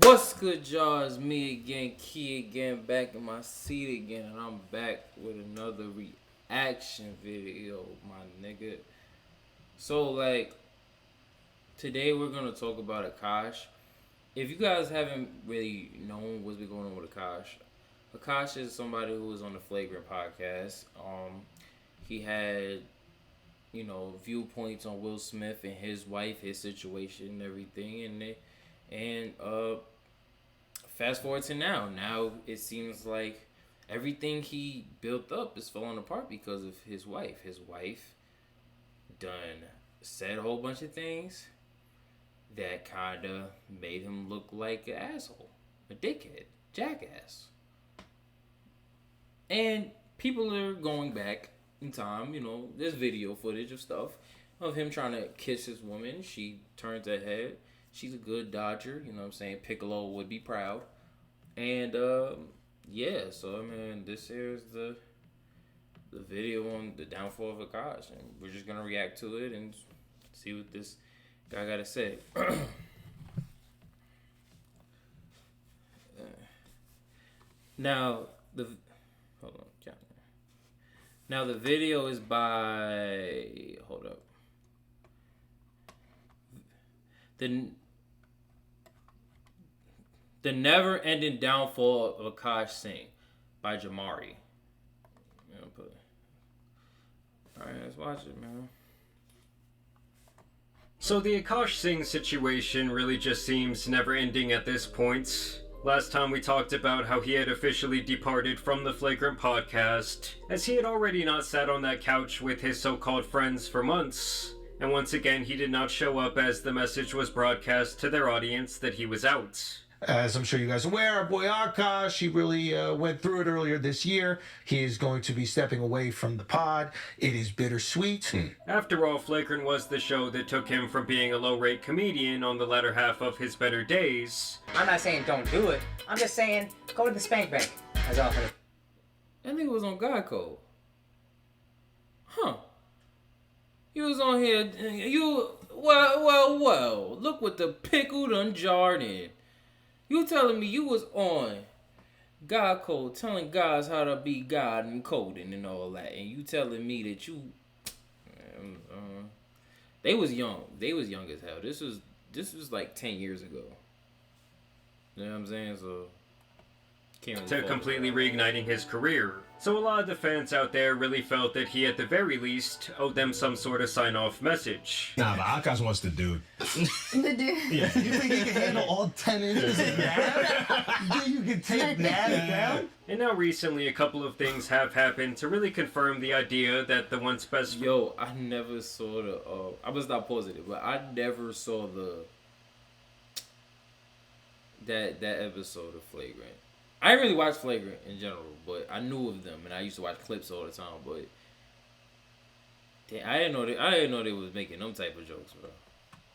What's good, y'all? It's me again, Key again, back in my seat again, and I'm back with another reaction video, my nigga. So, today we're gonna talk about Akash. If you guys haven't really known what's been going on with Akash is somebody who was on the Flagrant podcast. He had, viewpoints on Will Smith and his wife, his situation, and everything, and fast forward to now. Now it seems like everything he built up is falling apart because of his wife. His wife done said a whole bunch of things that kind of made him look like an asshole, a dickhead, jackass. And people are going back in time. There's video footage of stuff of him trying to kiss his woman. She turns her head. She's a good dodger, you know what I'm saying? Piccolo would be proud. And, yeah, so, I mean, this here's the video on the downfall of Akash. And we're just going to react to it and see what this guy got to say. Now, hold on. Now, the video is by, hold up. The Never-Ending Downfall of Akash Singh by Jamari. Alright, let's watch it, man. So the Akash Singh situation really just seems never-ending at this point. Last time we talked about how he had officially departed from the Flagrant podcast, as he had already not sat on that couch with his so-called friends for months. And once again, he did not show up as the message was broadcast to their audience that he was out. As I'm sure you guys are aware, our boy Akash, he really went through it earlier this year. He is going to be stepping away from the pod. It is bittersweet. After all, Flagrant was the show that took him from being a low-rate comedian on the latter half of his better days. I'm not saying don't do it. I'm just saying go to the spank bank as often. That nigga was on God Code. Huh. He was on here. Well. Look what the pickle done jarred in. You telling me you was on God Code, telling guys how to be God and coding and all that, and you telling me that you, they was young. They was young as hell. This was like 10 years ago. You know what I'm saying? So to completely reigniting his career. So a lot of the fans out there really felt that he at the very least owed them some sort of sign-off message. Nah, but Akash wants the dude. The dude. Yeah. You think he can handle all 10 inches of that? You think you can take that down? And now recently a couple of things have happened to really confirm the idea that the once best... Yo, I never saw the... I was not positive, but I never saw that episode of Flagrant. I didn't really watch Flagrant in general, but I knew of them, and I used to watch clips all the time. But damn, I didn't know they was making them type of jokes, bro.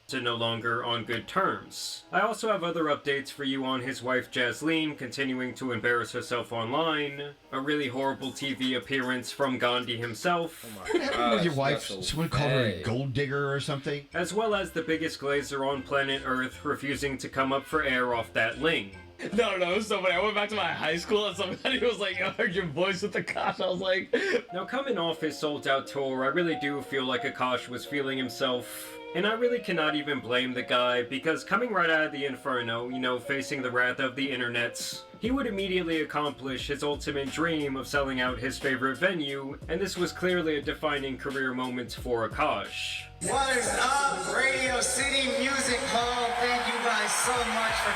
To no longer on good terms. I also have other updates for you on his wife Jasleen continuing to embarrass herself online, a really horrible TV appearance from Gandhi himself, What happened with your wife? Someone called her a gold digger or something? as well as the biggest glazer on planet Earth refusing to come up for air off that ling. No, it was so funny. I went back to my high school and somebody was like, I heard your voice with Akash. I was like... Now coming off his sold-out tour, I really do feel like Akash was feeling himself. And I really cannot even blame the guy, because coming right out of the inferno, facing the wrath of the internets, he would immediately accomplish his ultimate dream of selling out his favorite venue, and this was clearly a defining career moment for Akash. What is up, Radio City Music Hall? Thank you guys so much for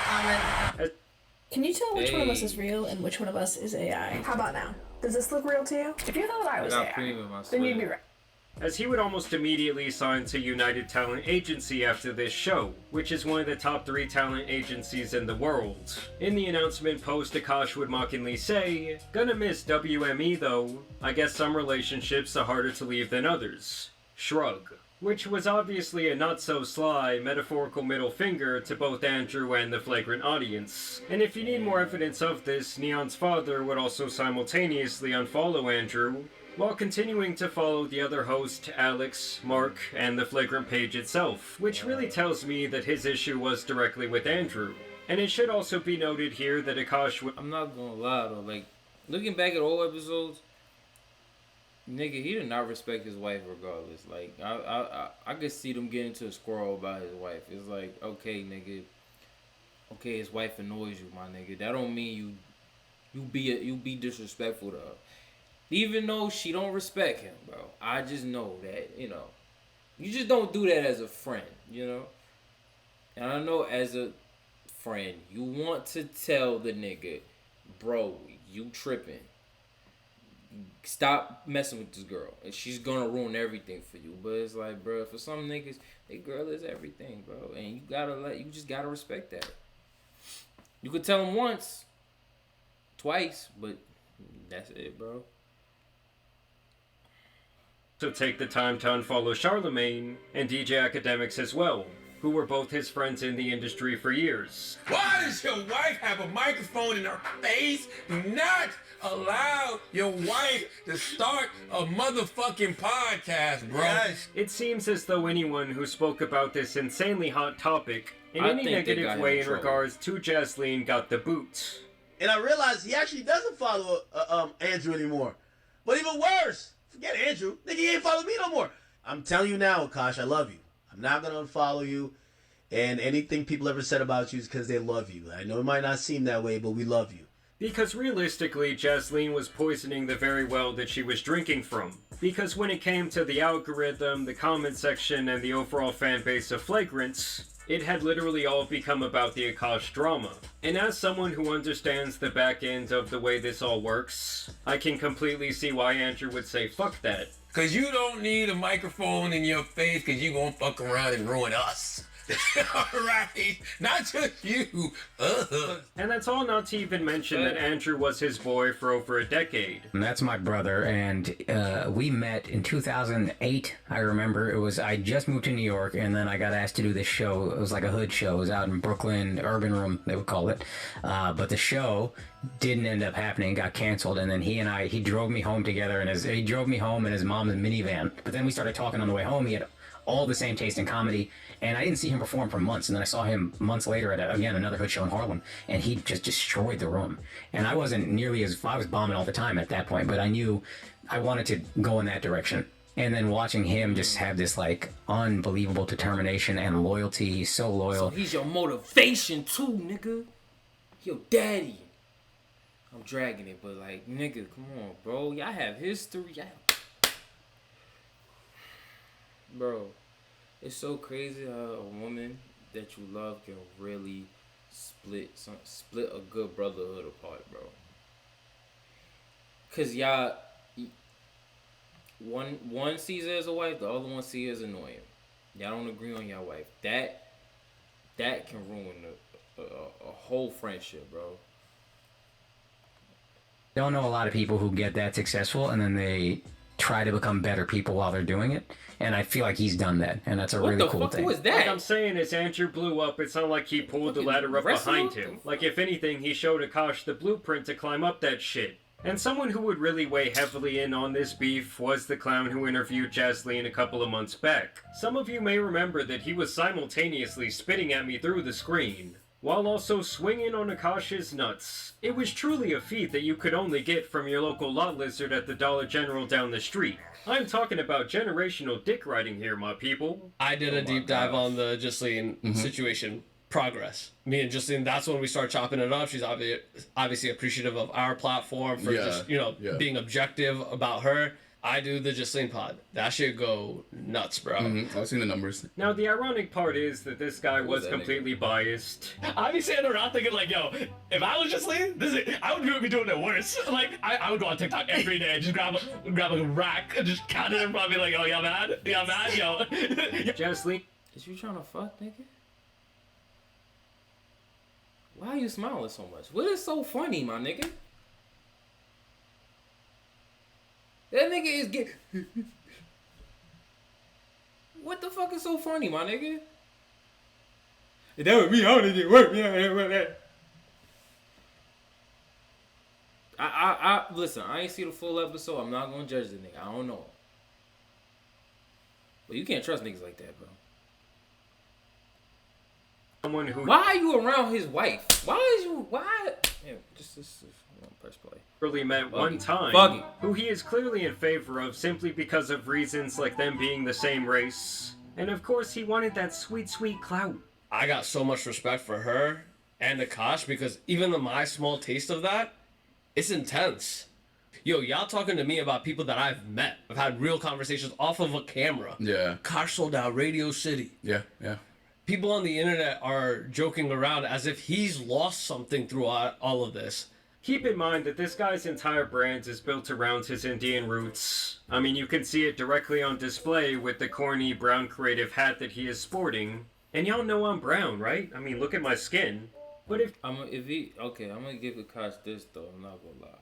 coming. Can you tell which one of us is real and which one of us is AI? How about now? Does this look real to you? If you thought I was got AI, cream in my then you'd sweater. be right. As he would almost immediately sign to United Talent Agency after this show, which is one of the top 3 talent agencies in the world. In the announcement post, Akash would mockingly say, "Gonna miss WME though. I guess some relationships are harder to leave than others." Shrug. Which was obviously a not-so-sly, metaphorical middle finger to both Andrew and the Flagrant audience. And if you need more evidence of this, Neon's father would also simultaneously unfollow Andrew, while continuing to follow the other host, Alex, Mark, and the Flagrant page itself, which really tells me that his issue was directly with Andrew. And it should also be noted here that Akash I'm not gonna lie though, like, looking back at old episodes, nigga, he did not respect his wife regardless. Like, I could see them getting into a squirrel about his wife. It's like, okay, nigga, okay, his wife annoys you, my nigga. That don't mean you be disrespectful to her. Even though she don't respect him, bro. I just know that, you know, you just don't do that as a friend, you know? And I know as a friend, you want to tell the nigga, bro, you tripping. Stop messing with this girl. And she's gonna ruin everything for you. But it's like, bro, for some niggas, they girl is everything, bro. And you just gotta respect that. You could tell them once, twice, but that's it, bro. So take the time to unfollow Charlemagne and DJ Academics as well, who were both his friends in the industry for years. Why does your wife have a microphone in her face? Do not allow your wife to start a motherfucking podcast, bro. Yes. It seems as though anyone who spoke about this insanely hot topic in any negative way in regards to Jasleen got the boot. And I realized he actually doesn't follow Andrew anymore. But even worse, forget Andrew. Nigga, he ain't follow me no more. I'm telling you now, Akash, I love you. I'm not going to unfollow you. And anything people ever said about you is because they love you. I know it might not seem that way, but we love you. Because realistically, Jasleen was poisoning the very well that she was drinking from. Because when it came to the algorithm, the comment section, and the overall fan base of Flagrants, it had literally all become about the Akash drama. And as someone who understands the back end of the way this all works, I can completely see why Andrew would say fuck that. Cause you don't need a microphone in your face cause you gonna fuck around and ruin us. Alright? Not just you. And that's all not to even mention that Andrew was his boy for over a decade. And that's my brother, and we met in 2008. I remember I just moved to New York, and then I got asked to do this show. It was like a hood show. It was out in Brooklyn, Urban Room, they would call it. But the show didn't end up happening, got canceled, and then he drove me home together, and he drove me home in his mom's minivan. But then we started talking on the way home. He had all the same taste in comedy, and I didn't see him perform for months, and then I saw him months later at another hood show in Harlem, and he just destroyed the room. And I wasn't nearly I was bombing all the time at that point, but I knew I wanted to go in that direction. And then watching him just have this like unbelievable determination and loyalty. He's so loyal. So he's your motivation too, nigga. Your daddy. I'm dragging it, but like, nigga, come on, bro. Y'all have history. Bro, it's so crazy how a woman that you love can really split a good brotherhood apart, bro. Cause y'all, one sees her as a wife, the other one sees her as annoying. Y'all don't agree on your wife. That can ruin a whole friendship, bro. Don't know a lot of people who get that successful and then they try to become better people while they're doing it, and I feel like he's done that, and that's a really cool thing. Who is that? Like I'm saying, as Andrew blew up, it's not like he pulled the ladder up behind him. Like if anything, he showed Akash the blueprint to climb up that shit. And someone who would really weigh heavily in on this beef was the clown who interviewed Jasleen a couple of months back. Some of you may remember that he was simultaneously spitting at me through the screen, while also swinging on Akash's nuts. It was truly a feat that you could only get from your local lot lizard at the Dollar General down the street. I'm talking about generational dick riding here, my people. I did a deep dive on the Jasleen situation. Progress. Me and Justine, that's when we start chopping it up. She's obviously appreciative of our platform for being objective about her. I do the Justine pod. That shit go nuts, bro. I've seen the numbers. Now, the ironic part is that this guy was completely biased. I be sitting around thinking like, yo, if I was Justine, I would be doing it worse. Like, I would go on TikTok every day, just grab a rack and just count it and probably like, oh, y'all mad? Y'all mad? Yo. Jasleen. Is you trying to fuck, nigga? Why are you smiling so much? What is so funny, my nigga? That nigga is get. What the fuck is so funny, my nigga? If that was me, I would get work. Listen, I ain't see the full episode. I'm not gonna judge the nigga. I don't know. But you can't trust niggas like that, bro. Someone who... Why are you around his wife? Why? Yeah, just press play. Really met one time, who he is clearly in favor of simply because of reasons like them being the same race. And of course, he wanted that sweet, sweet clout. I got so much respect for her and Akash because even my small taste of that, it's intense. Yo, y'all talking to me about people that I've met. I've had real conversations off of a camera. Yeah. Akash sold out Radio City. Yeah. People on the internet are joking around as if he's lost something through all of this. Keep in mind that this guy's entire brand is built around his Indian roots. I mean, you can see it directly on display with the corny brown creative hat that he is sporting. And y'all know I'm brown, right? I mean, look at my skin. But I'm gonna give Akash this though. I'm not gonna lie.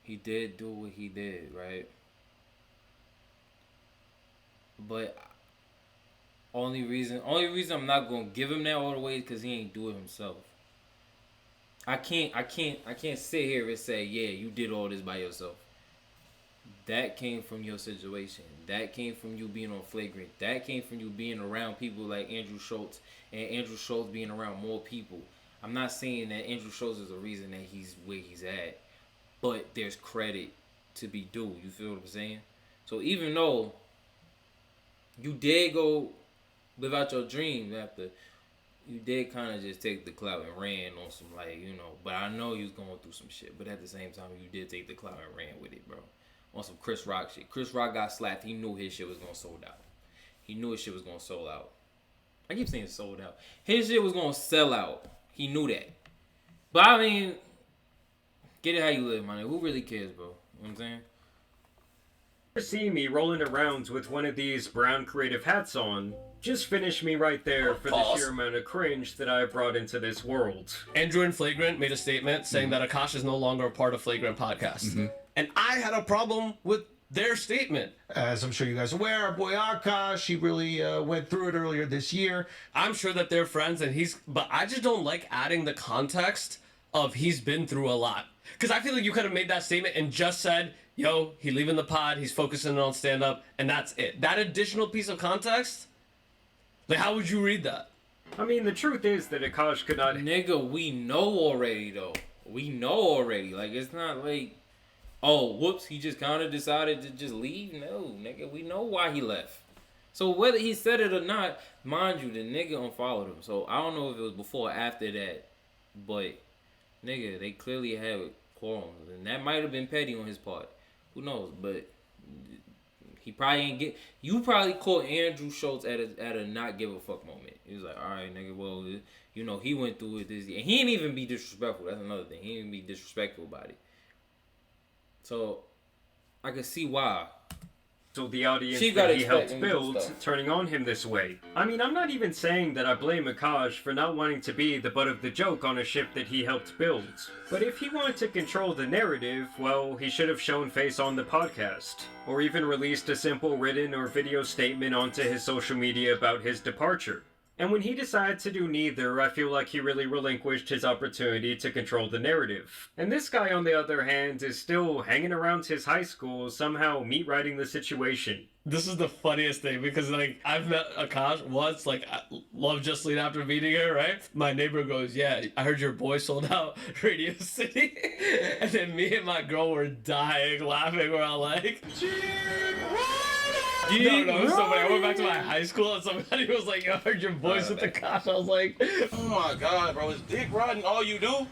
He did do what he did, right? But only reason I'm not gonna give him that all the way is because he ain't do it himself. I can't sit here and say, yeah, you did all this by yourself. That came from your situation. That came from you being on Flagrant. That came from you being around people like Andrew Schultz, and Andrew Schultz being around more people. I'm not saying that Andrew Schultz is the reason that he's where he's at, but there's credit to be due. You feel what I'm saying? So even though you did go live out your dreams after, you did kind of just take the clout and ran on some, like, you know, but I know you was going through some shit, but at the same time, you did take the clout and ran with it, bro. On some Chris Rock shit. Chris Rock got slapped. He knew his shit was going to sold out. He knew his shit was going to sold out. I keep saying sold out. His shit was going to sell out. He knew that. But, I mean, get it how you live, man. Who really cares, bro? You know what I'm saying? See me rolling around with one of these brown creative hats on, just finish me right there for the sheer amount of cringe that I brought into this world. Andrew and Flagrant made a statement saying that Akash is no longer a part of Flagrant Podcast. And I had a problem with their statement. As I'm sure you guys are aware, our boy Akash, he really went through it earlier this year. I'm sure that they're friends, but I just don't like adding the context of he's been through a lot. Because I feel like you could have made that statement and just said, yo, he leaving the pod, he's focusing on stand-up, and that's it. That additional piece of context, like, how would you read that? I mean, the truth is that Akash could not... Nigga, we know already, though. We know already. Like, it's not like, oh, whoops, he just kind of decided to just leave. No, nigga, we know why he left. So whether he said it or not, mind you, the nigga unfollowed him. So I don't know if it was before or after that, but, nigga, they clearly had quarrels. And that might have been petty on his part. Who knows? But he probably ain't get... You probably caught Andrew Schultz at a not give a fuck moment. He was like, all right, nigga, well, you know, he went through it this year. And he didn't even be disrespectful. That's another thing. He didn't even be disrespectful about it. So, I could see why. So the audience that he helped build turning on him this way. I mean, I'm not even saying that I blame Akash for not wanting to be the butt of the joke on a ship that he helped build. But if he wanted to control the narrative, well, he should have shown face on the podcast. Or even released a simple written or video statement onto his social media about his departure. And when he decided to do neither, I feel like he really relinquished his opportunity to control the narrative. And this guy, on the other hand, is still hanging around his high school, somehow meat-writing the situation. This is the funniest thing, because, like, I've met Akash once, like, I love Justine after meeting her, right? My neighbor goes, yeah, I heard your boy sold out Radio City. And then me and my girl were dying laughing. We're all like... No, somebody. I went back to my high school and somebody was like, yo, I heard your voice with Akash. I was like, oh my god, bro, is dick riding all you do?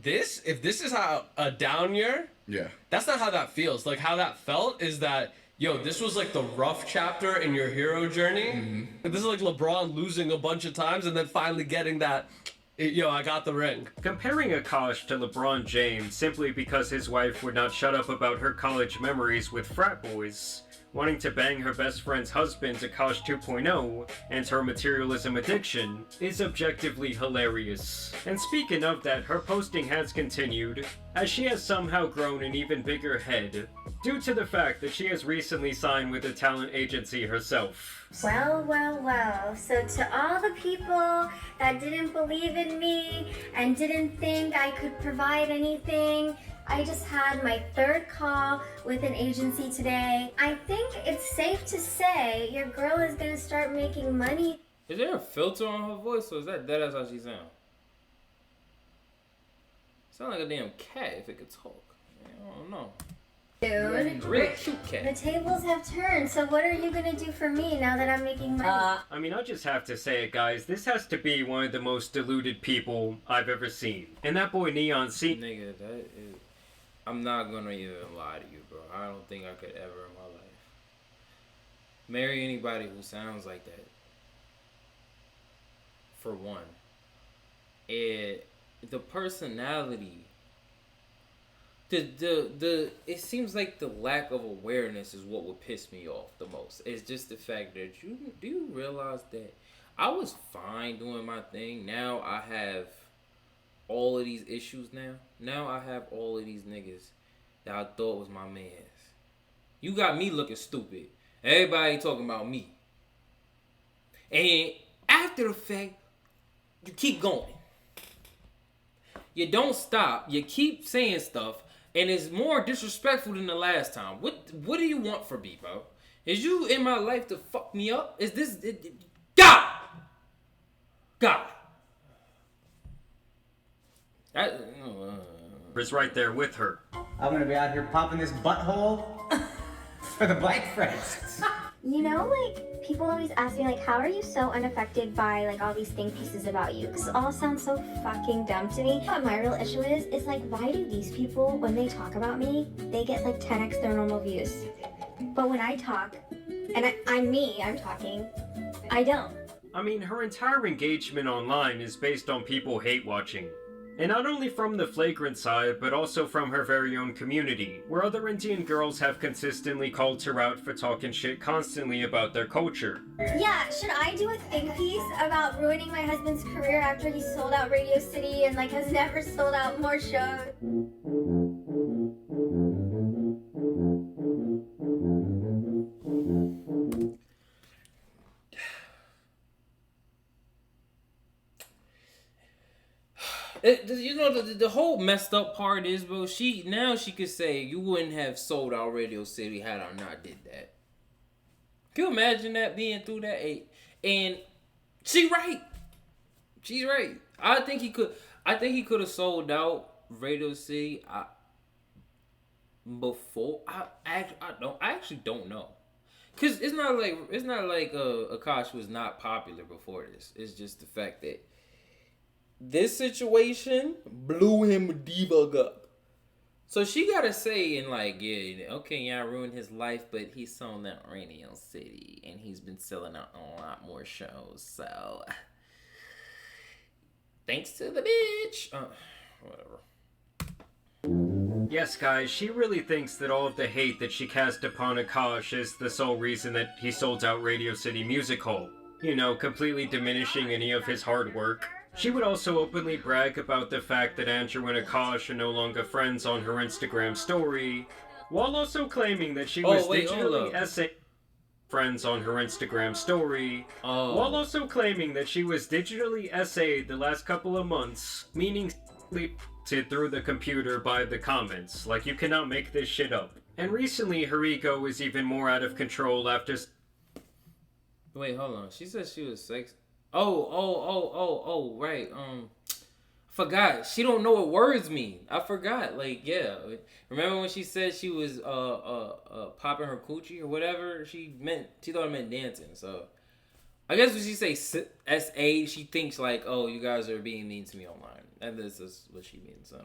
If this is how a down year, that's not how that feels. Like, how that felt is that, yo, this was like the rough chapter in your hero journey. This is like LeBron losing a bunch of times and then finally getting that, yo, I got the ring. Comparing Akash to LeBron James simply because his wife would not shut up about her college memories with frat boys, wanting to bang her best friend's husband, Akash 2.0, and her materialism addiction, is objectively hilarious. And speaking of that, her posting has continued, as she has somehow grown an even bigger head, due to the fact that she has recently signed with a talent agency herself. Well. So to all the people that didn't believe in me and didn't think I could provide anything, I just had my 3rd call with an agency today. I think it's safe to say your girl is gonna start making money. Is there a filter on her voice, or is that dead as how she sound? Sound like a damn cat if it could talk. I don't know. Dude, really cute cat. The tables have turned, so what are you gonna do for me now that I'm making money? I mean, I just have to say it, guys. This has to be one of the most deluded people I've ever seen. And that boy Neon Singh. Nigga, that is... I'm not gonna even lie to you, bro. I don't think I could ever in my life marry anybody who sounds like that. For one. The personality... it seems like the lack of awareness is what would piss me off the most. It's just the fact that do you realize that I was fine doing my thing. Now I have all of these issues now. Now I have all of these niggas that I thought was my mans. You got me looking stupid. Everybody talking about me. And after the fact, you keep going. You don't stop. You keep saying stuff. And it's more disrespectful than the last time. What do you want from me, bro? Is you in my life to fuck me up? Is this... God! Was right there with her. I'm gonna be out here popping this butthole for the bike friends. You know, like, people always ask me, like, how are you so unaffected by, like, all these think pieces about you? Because it all sounds so fucking dumb to me. What my real issue is like, why do these people, when they talk about me, they get, like, 10x their normal views? But when I talk, and I'm talking, I don't. I mean, her entire engagement online is based on people hate watching. And not only from the flagrant side, but also from her very own community, where other Indian girls have consistently called her out for talking shit constantly about their culture. Yeah, should I do a think piece about ruining my husband's career after he sold out Radio City and, like, has never sold out more shows? You know, the whole messed up part is, bro, she could say you wouldn't have sold out Radio City had I not did that. Can you imagine that, being through that? And she's right. I think he could have sold out Radio City before. I actually don't know. Cause it's not like Akash was not popular before this. It's just the fact that this situation blew him the fuck up. So she gotta say, and like, yeah, okay, yeah, I ruined his life, but he's selling out Radio City, and he's been selling out a lot more shows. So, thanks to the bitch. Whatever. Yes, guys, she really thinks that all of the hate that she cast upon Akash is the sole reason that he sold out Radio City Music Hall. You know, completely diminishing any of his hard work. She would also openly brag about the fact that Andrew and Akash are no longer friends on her Instagram story, while also claiming that she was digitally essayed friends on her Instagram story, while also claiming that she was digitally essayed the last couple of months, meaning through the computer by the comments. Like, you cannot make this shit up. And recently, her ego is even more out of control after... Wait, hold on. She said she was sex... right. Forgot. She don't know what words mean. I forgot. Like, yeah. Remember when she said she was popping her coochie or whatever? She thought it meant dancing. So I guess when she say SA, she thinks like, oh, you guys are being mean to me online. And this is what she means. So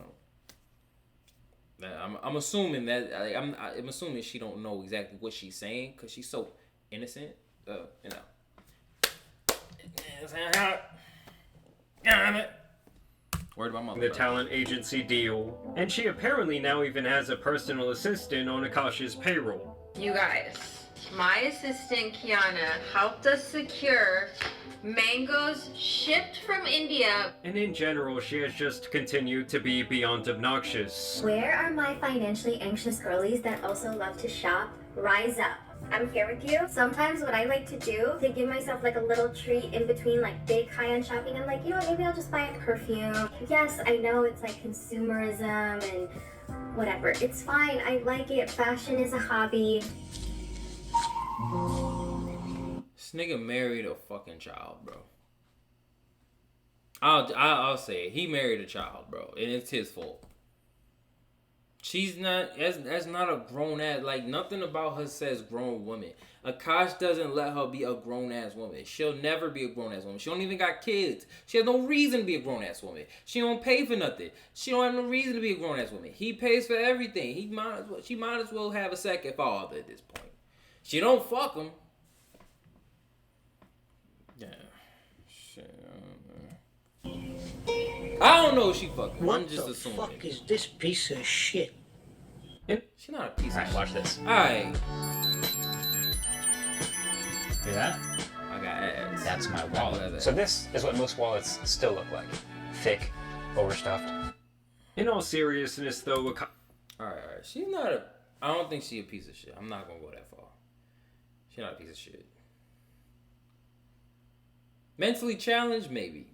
I'm assuming that I'm assuming she don't know exactly what she's saying because she's so innocent. You know. Word about my the talent agency deal, and she apparently now even has a personal assistant on Akash's payroll. You guys, my assistant Kiana helped us secure mangoes shipped from India. And in general, she has just continued to be beyond obnoxious. Where are my financially anxious girlies that also love to shop? Rise up. I'm here with you. Sometimes what I like to do to give myself like a little treat in between like big high-end shopping, I'm like, you know what, maybe I'll just buy a perfume. Yes, I know it's like consumerism and whatever. It's fine. I like it. Fashion is a hobby. This nigga married a fucking child, bro. I'll say it. He married a child, bro, and it's his fault. She's not. That's not a grown ass. Like, nothing about her says grown woman. Akash doesn't let her be a grown ass woman. She'll never be a grown ass woman. She don't even got kids. She has no reason to be a grown ass woman. She don't pay for nothing. She don't have no reason to be a grown ass woman. He pays for everything. She might as well have a second father at this point. She don't fuck him. Yeah. Shit. I don't know if she fucking. I'm just assuming. What the fuck is this piece of shit? She's not a piece of shit. Watch this. Alright. See that? I got ass. That's my wallet. So this is what most wallets still look like. Thick, overstuffed. In all seriousness, though, Alright. She's not a. I don't think she's a piece of shit. I'm not gonna go that far. She's not a piece of shit. Mentally challenged, maybe.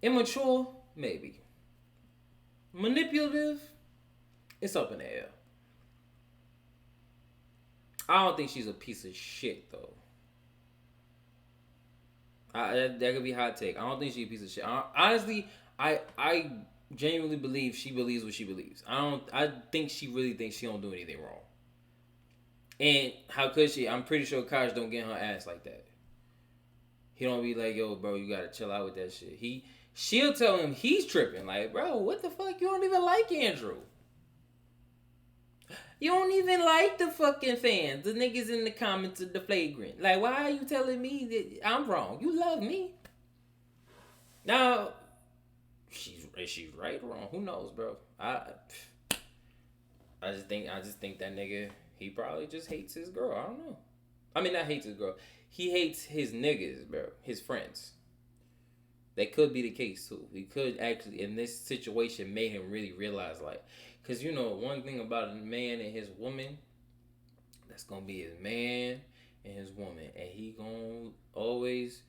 Immature, maybe. Manipulative, it's up in the air. I don't think she's a piece of shit, though. That could be a hot take. I don't think she's a piece of shit. Honestly, I genuinely believe she believes what she believes. I think she really thinks she don't do anything wrong. And how could she? I'm pretty sure Akash don't get her ass like that. He don't be like, yo, bro, you gotta chill out with that shit. She'll tell him he's tripping. Like, bro, what the fuck? You don't even like Andrew. You don't even like the fucking fans. The niggas in the comments of the flagrant. Like, why are you telling me that I'm wrong? You love me. Now, is she right or wrong? Who knows, bro? I just think that nigga, he probably just hates his girl. I don't know. I mean, not hates his girl. He hates his niggas, bro. His friends. That could be the case, too. He could actually, in this situation, made him really realize, like, because, you know, one thing about a man and his woman, that's going to be his man and his woman. And he going to always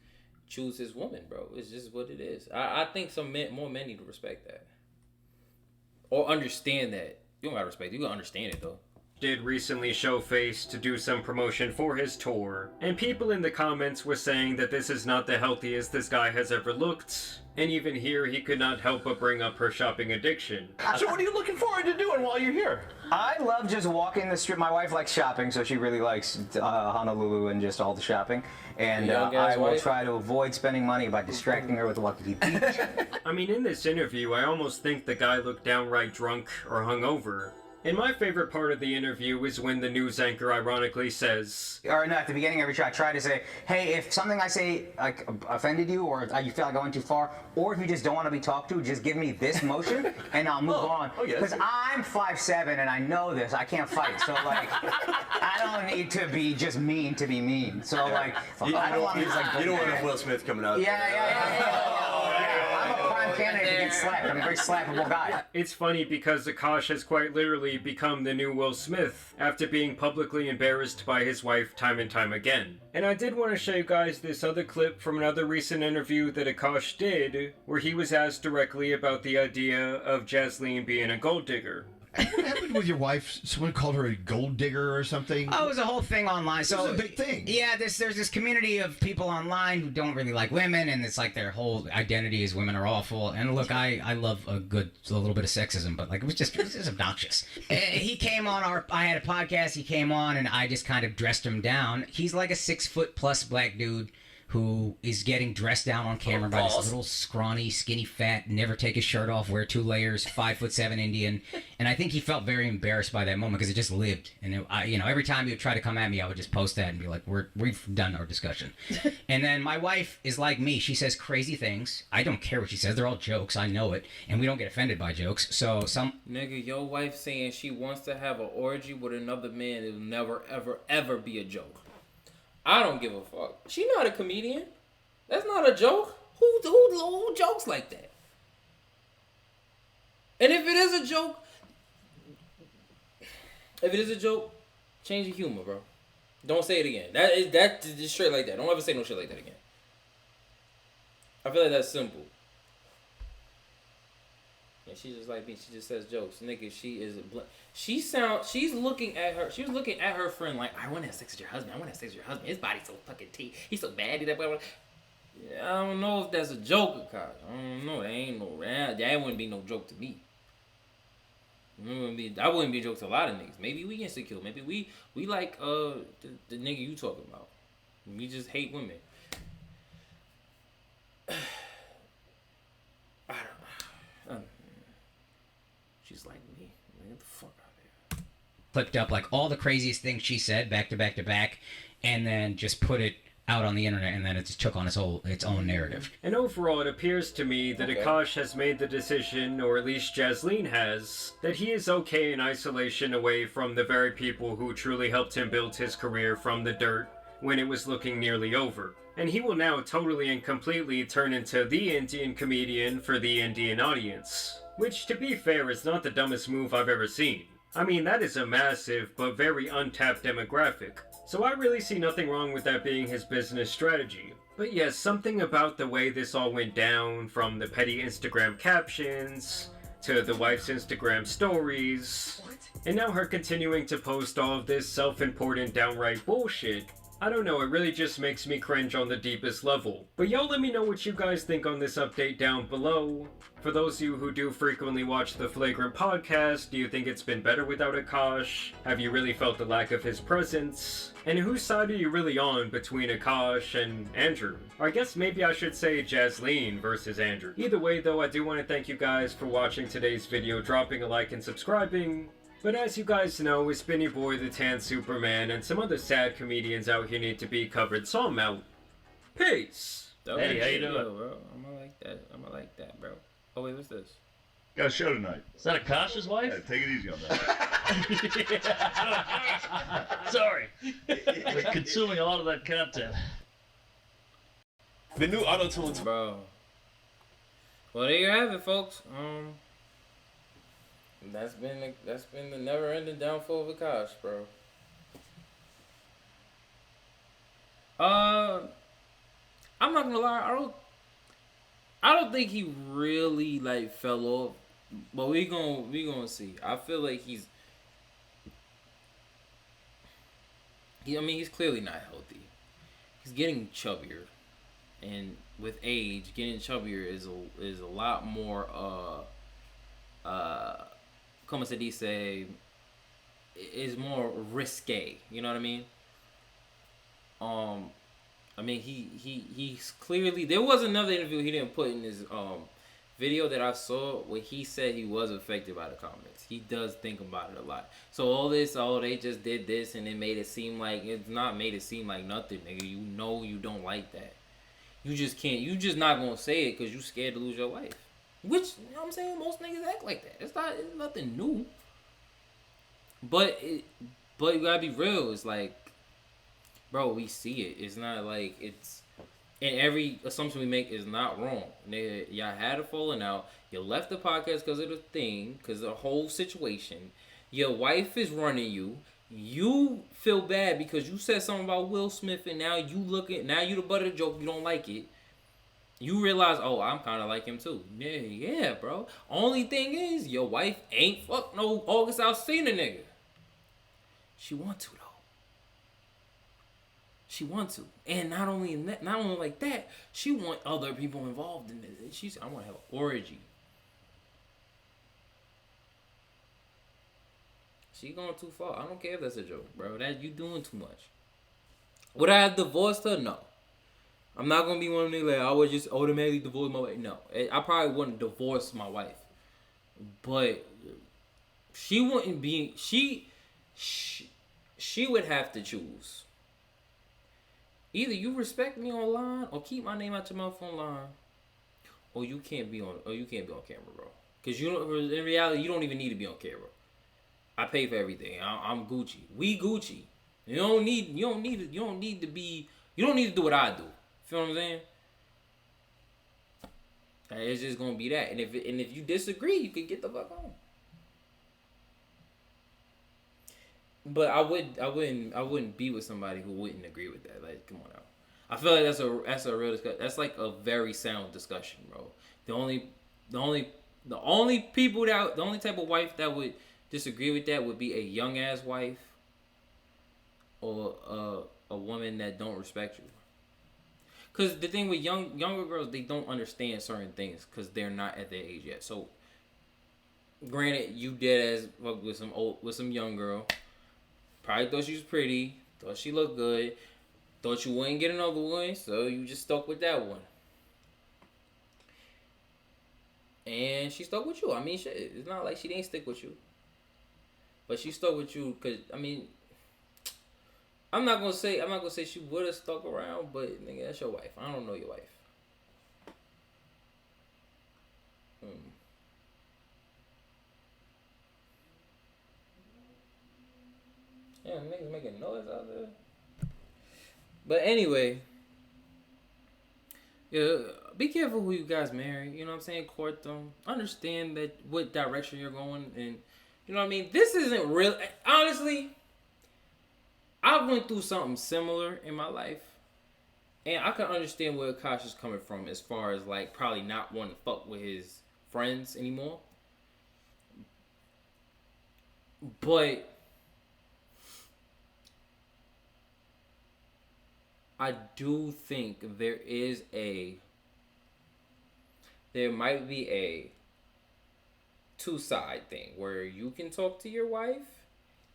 choose his woman, bro. It's just what it is. I think more men need to respect that. Or understand that. You don't got to respect it. You got to understand it, though. Did recently show face to do some promotion for his tour, and people in the comments were saying that this is not the healthiest this guy has ever looked, and even here he could not help but bring up her shopping addiction. So what are you looking forward to doing while you're here? I love just walking the street. My wife likes shopping, so she really likes Honolulu and just all the shopping, and I will try to avoid spending money by distracting her with Waikiki Beach. I mean, in this interview, I almost think the guy looked downright drunk or hungover. And my favorite part of the interview is when the news anchor ironically says, or no, at the beginning of every shot, try to say, hey, if something I say like offended you, or you feel like I went too far, or if you just don't want to be talked to, just give me this motion and I'll move on. Because I'm 5'7" and I know this. I can't fight. So, like, I don't need to be just mean to be mean. So, like, I don't want to just, like, you don't want Will Smith coming out. I'm a prime candidate to get slapped. I'm a very slappable guy. It's funny because Akash has quite literally become the new Will Smith after being publicly embarrassed by his wife time and time again. And I did want to show you guys this other clip from another recent interview that Akash did, where he was asked directly about the idea of Jasleen being a gold digger. What happened with your wife? Someone called her a gold digger or something? Oh, it was a whole thing online. So it was a big thing. Yeah, there's this community of people online who don't really like women, and it's like their whole identity is women are awful. And look, I love a little bit of sexism, but like it was just obnoxious. He came on I had a podcast. He came on, and I just kind of dressed him down. He's like a 6'+ black dude who is getting dressed down on camera by this little scrawny, skinny, fat, never take his shirt off, wear 2 layers, 5'7" Indian. And I think he felt very embarrassed by that moment because it just lived. And every time he would try to come at me, I would just post that and be like, we've done our discussion. And then my wife is like me. She says crazy things. I don't care what she says. They're all jokes. I know it. And we don't get offended by jokes. So Nigga, your wife saying she wants to have an orgy with another man, it'll never, ever, ever be a joke. I don't give a fuck. She not a comedian. That's not a joke. Who jokes like that? And if it is a joke, change the humor, bro. Don't say it again. That's just straight like that. Don't ever say no shit like that again. I feel like that's simple. and she's just like me. She just says jokes, nigga. She is. She's looking at her. She was looking at her friend like, I want to have sex with your husband. I want to have sex with your husband. His body's so fucking he's so bad. I don't know if that's a joke, Akash. I don't know. That ain't no. That wouldn't be no joke to me. I wouldn't be a joke to a lot of niggas. Maybe we insecure. Maybe we like the nigga you talking about. We just hate women. I don't. She's like me. Get the fuck out of here. Clipped up like all the craziest things she said back to back to back, and then just put it out on the internet, and then it just took on its own narrative. And overall, it appears to me that Akash has made the decision, or at least Jasleen has, that he is okay in isolation away from the very people who truly helped him build his career from the dirt when it was looking nearly over. And he will now totally and completely turn into the Indian comedian for the Indian audience. Which, to be fair, is not the dumbest move I've ever seen. I mean, that is a massive but very untapped demographic. So I really see nothing wrong with that being his business strategy. But yes, something about the way this all went down, from the petty Instagram captions, to the wife's Instagram stories, and now her continuing to post all of this self-important downright bullshit. I don't know, it really just makes me cringe on the deepest level. But y'all let me know what you guys think on this update down below. For those of you who do frequently watch the Flagrant podcast, do you think it's been better without Akash? Have you really felt the lack of his presence? And whose side are you really on between Akash and Andrew? Or I guess maybe I should say Jasleen versus Andrew. Either way though, I do want to thank you guys for watching today's video, dropping a like and subscribing. But as you guys know, it's been your boy, the Tan Superman, and some other sad comedians out here need to be covered, so I'm out. Peace! Hey, how you doing? Bro? I'ma like that, bro. Oh wait, what's this? Got a show tonight. Is that Akash's wife? Yeah, take it easy on that. Sorry. We're consuming a lot of that content. The new auto-tune, bro. Well, there you have it, folks. That's been the never-ending downfall of Akash, bro. I'm not gonna lie. I don't think he really like fell off, but we gonna see. I feel like he's clearly not healthy. He's getting chubbier, and with age, getting chubbier is a lot more como se dice, is more risque. You know what I mean? He's clearly, there was another interview he didn't put in his video that I saw where he said he was affected by the comments. He does think about it a lot. So all this, they just did this and it made it seem like, it's not made it seem like nothing, nigga. You know you don't like that. You just can't, you just not gonna say it because you scared to lose your life. Which, you know what I'm saying, most niggas act like that. It's nothing new. But you gotta be real. It's like, bro, we see it. It's not like it's... And every assumption we make is not wrong. Y'all had a falling out. You left the podcast because of the thing, because of the whole situation. Your wife is running you. You feel bad because you said something about Will Smith, and now you the butt of the joke. You don't like it. You realize, oh, I'm kind of like him too. Yeah, bro. Only thing is, your wife ain't fuck no August Alsina nigga. She want to though. She want to, and not only like that, she want other people involved in it. I want to have an orgy. She going too far. I don't care if that's a joke, bro. That you doing too much. Would I have divorced her? No. I'm not gonna be one of them like I would just automatically divorce my wife. No, I probably wouldn't divorce my wife, but she wouldn't be. She would have to choose. Either you respect me online or keep my name out your mouth online, or you can't be on camera, bro. Cause in reality, you don't even need to be on camera. I pay for everything. I'm Gucci. We Gucci. You don't need to do what I do. Feel what I'm saying? And it's just gonna be that. And if you disagree, you can get the fuck on. But I wouldn't be with somebody who wouldn't agree with that. Like, come on out. I feel like that's a real discussion. That's like a very sound discussion, bro. The only The only type of wife that would disagree with that would be a young ass wife or a woman that don't respect you. Cause the thing with younger girls, they don't understand certain things because they're not at their age yet. So, granted, you did as fuck with some young girl. Probably thought she was pretty, thought she looked good, thought you wouldn't get another one, so you just stuck with that one. And she stuck with you. I mean, shit, it's not like she didn't stick with you, but she stuck with you because I mean. I'm not gonna say she would have stuck around, but nigga, that's your wife. I don't know your wife. Yeah, niggas making noise out there. But anyway, yeah, be careful who you guys marry. You know what I'm saying? Court them. Understand that what direction you're going, and you know what I mean. This isn't real. Honestly. I went through something similar in my life, and I can understand where Akash is coming from as far as like probably not wanting to fuck with his friends anymore. But I do think there might be a two-side thing where you can talk to your wife.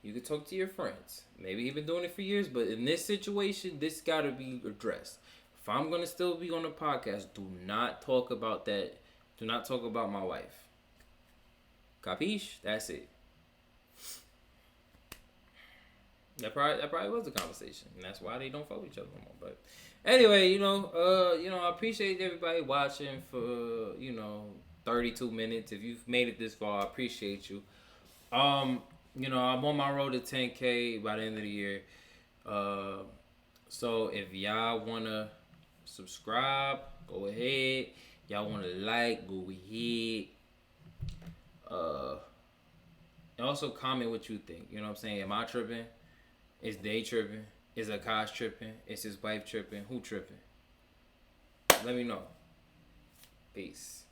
You can talk to your friends. Maybe you've been doing it for years, but in this situation, this got to be addressed. If I'm going to still be on the podcast, do not talk about that. Do not talk about my wife. Capiche? That's it. That probably was a conversation, and that's why they don't fuck with each other no more. But anyway, I appreciate everybody watching for 32 minutes. If you've made it this far, I appreciate you. I'm on my road to 10K by the end of the year. So if y'all wanna subscribe, go ahead. Y'all wanna like, go ahead. And also comment what you think. You know what I'm saying? Am I tripping? Is they tripping? Is Akash tripping? Is his wife tripping? Who tripping? Let me know. Peace.